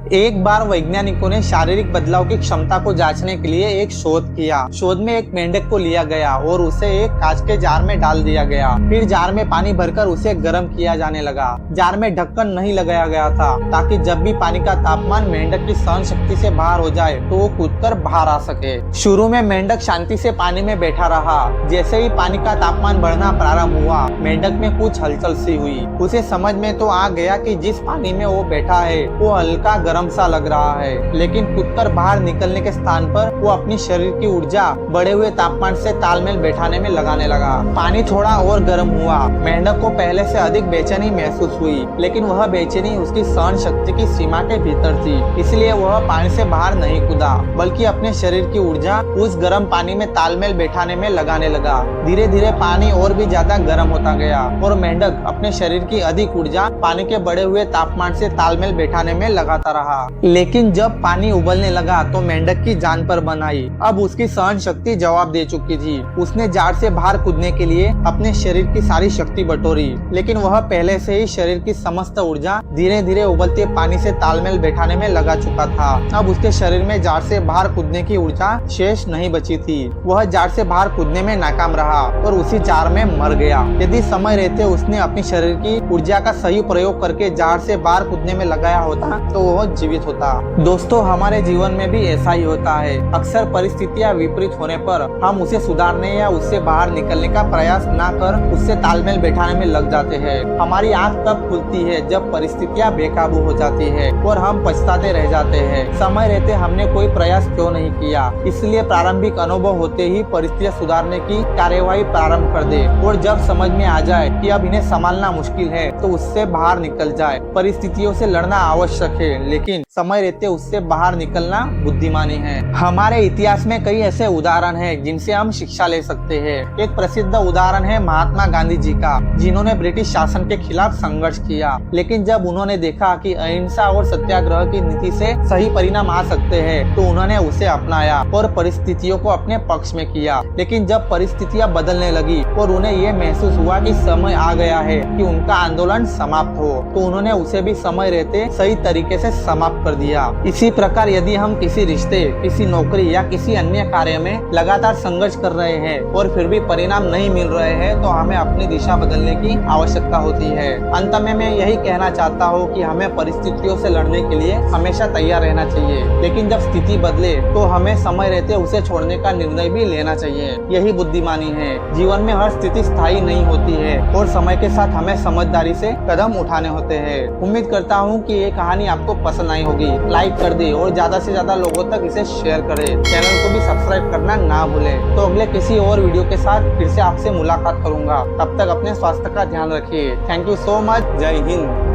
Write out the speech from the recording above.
एक बार वैज्ञानिकों ने शारीरिक बदलाव की क्षमता को जांचने के लिए एक शोध किया। शोध में एक मेंढक को लिया गया और उसे एक कांच के जार में डाल दिया गया। फिर जार में पानी भरकर उसे गर्म किया जाने लगा। जार में ढक्कन नहीं लगाया गया था ताकि जब भी पानी का तापमान मेंढक की सहन शक्ति से बाहर हो जाए तो वो कूदकर बाहर आ सके। शुरू में मेंढक शांति से पानी में बैठा रहा। जैसे ही पानी का तापमान बढ़ना प्रारंभ हुआ, मेंढक में कुछ हलचल सी हुई। उसे समझ में तो आ गया कि जिस पानी में वो बैठा है वो हल्का गर्म सा लग रहा है, लेकिन कूदकर बाहर निकलने के स्थान पर वो अपनी शरीर की ऊर्जा बढ़े हुए तापमान से तालमेल बैठाने में लगाने लगा। पानी थोड़ा और गर्म हुआ। मेंढक को पहले से अधिक बेचैनी महसूस हुई, लेकिन वह बेचैनी उसकी सहन शक्ति की सीमा के भीतर थी। इसलिए वह पानी से बाहर नहीं कूदा, बल्कि अपने शरीर की ऊर्जा उस गर्म पानी में तालमेल बैठाने में लगाने लगा। धीरे धीरे पानी और भी ज्यादा गर्म होता गया और मेंढक अपने शरीर की अधिक ऊर्जा पानी के बढ़े हुए तापमान से तालमेल बैठाने में लगाता रहा। लेकिन जब पानी उबलने लगा तो मेंढक की जान पर बन आई। अब उसकी सहन शक्ति जवाब दे चुकी थी। उसने जार से बाहर कूदने के लिए अपने शरीर की सारी शक्ति बटोरी, लेकिन वह पहले से ही शरीर की समस्त ऊर्जा धीरे धीरे उबलते पानी से तालमेल बैठाने में लगा चुका था। अब उसके शरीर में जार से बाहर कूदने की ऊर्जा शेष नहीं बची थी। वह जार से बाहर कूदने में नाकाम रहा और उसी जार में मर गया। यदि समय रहते उसने अपनी शरीर की ऊर्जा का सही प्रयोग करके जार से बाहर कूदने में लगाया होता तो वह जीवित होता। दोस्तों, हमारे जीवन में भी ऐसा ही होता है। अक्सर परिस्थितियां विपरीत होने पर हम उसे सुधारने या उससे बाहर निकलने का प्रयास न कर उससे तालमेल बैठाने में लग जाते हैं। हमारी आंख तब खुलती है जब परिस्थितियां बेकाबू हो जाती है और हम पछताते रह जाते हैं। समय रहते हमने कोई प्रयास क्यों नहीं किया। इसलिए प्रारंभिक अनुभव होते ही परिस्थितियां सुधारने की कार्यवाही प्रारंभ कर दे और जब समझ में आ जाए कि अब इन्हें संभालना मुश्किल है तो उससे बाहर निकल जाए। परिस्थितियों से लड़ना आवश्यक है, लेकिन समय रहते उससे बाहर निकलना बुद्धिमानी है। हमारे इतिहास में कई ऐसे उदाहरण हैं जिनसे हम शिक्षा ले सकते हैं। एक प्रसिद्ध उदाहरण है महात्मा गांधी जी का, जिन्होंने ब्रिटिश शासन के खिलाफ संघर्ष किया। लेकिन जब उन्होंने देखा कि अहिंसा और सत्याग्रह की नीति से सही परिणाम आ सकते हैं तो उन्होंने उसे अपनाया और परिस्थितियों को अपने पक्ष में किया। लेकिन जब परिस्थितियां बदलने लगी और उन्हें ये महसूस हुआ कि समय आ गया है कि उनका आंदोलन समाप्त हो, तो उन्होंने उसे भी समय रहते सही तरीके से समाप्त कर दिया। इसी प्रकार यदि हम किसी रिश्ते, किसी नौकरी या किसी अन्य कार्य में लगातार संघर्ष कर रहे हैं और फिर भी परिणाम नहीं मिल रहे हैं तो हमें अपनी दिशा बदलने की आवश्यकता होती है। अंत में मैं यही कहना चाहता हूँ कि हमें परिस्थितियों से लड़ने के लिए हमेशा तैयार रहना चाहिए, लेकिन जब स्थिति बदले तो हमें समय रहते उसे छोड़ने का निर्णय भी लेना चाहिए। यही बुद्धिमानी है। जीवन में हर स्थिति स्थायी नहीं होती है और समय के साथ हमें समझदारी से कदम उठाने होते हैं। उम्मीद करता हूँ कि ये कहानी आपको पसंद आई होगी। लाइक कर दे और ज्यादा से ज्यादा लोगों तक इसे शेयर करें। चैनल को भी सब्सक्राइब करना ना भूलें। तो अगले किसी और वीडियो के साथ फिर से आपसे मुलाकात करूंगा। तब तक अपने स्वास्थ्य का ध्यान रखिए। Thank you so much. जय हिंद।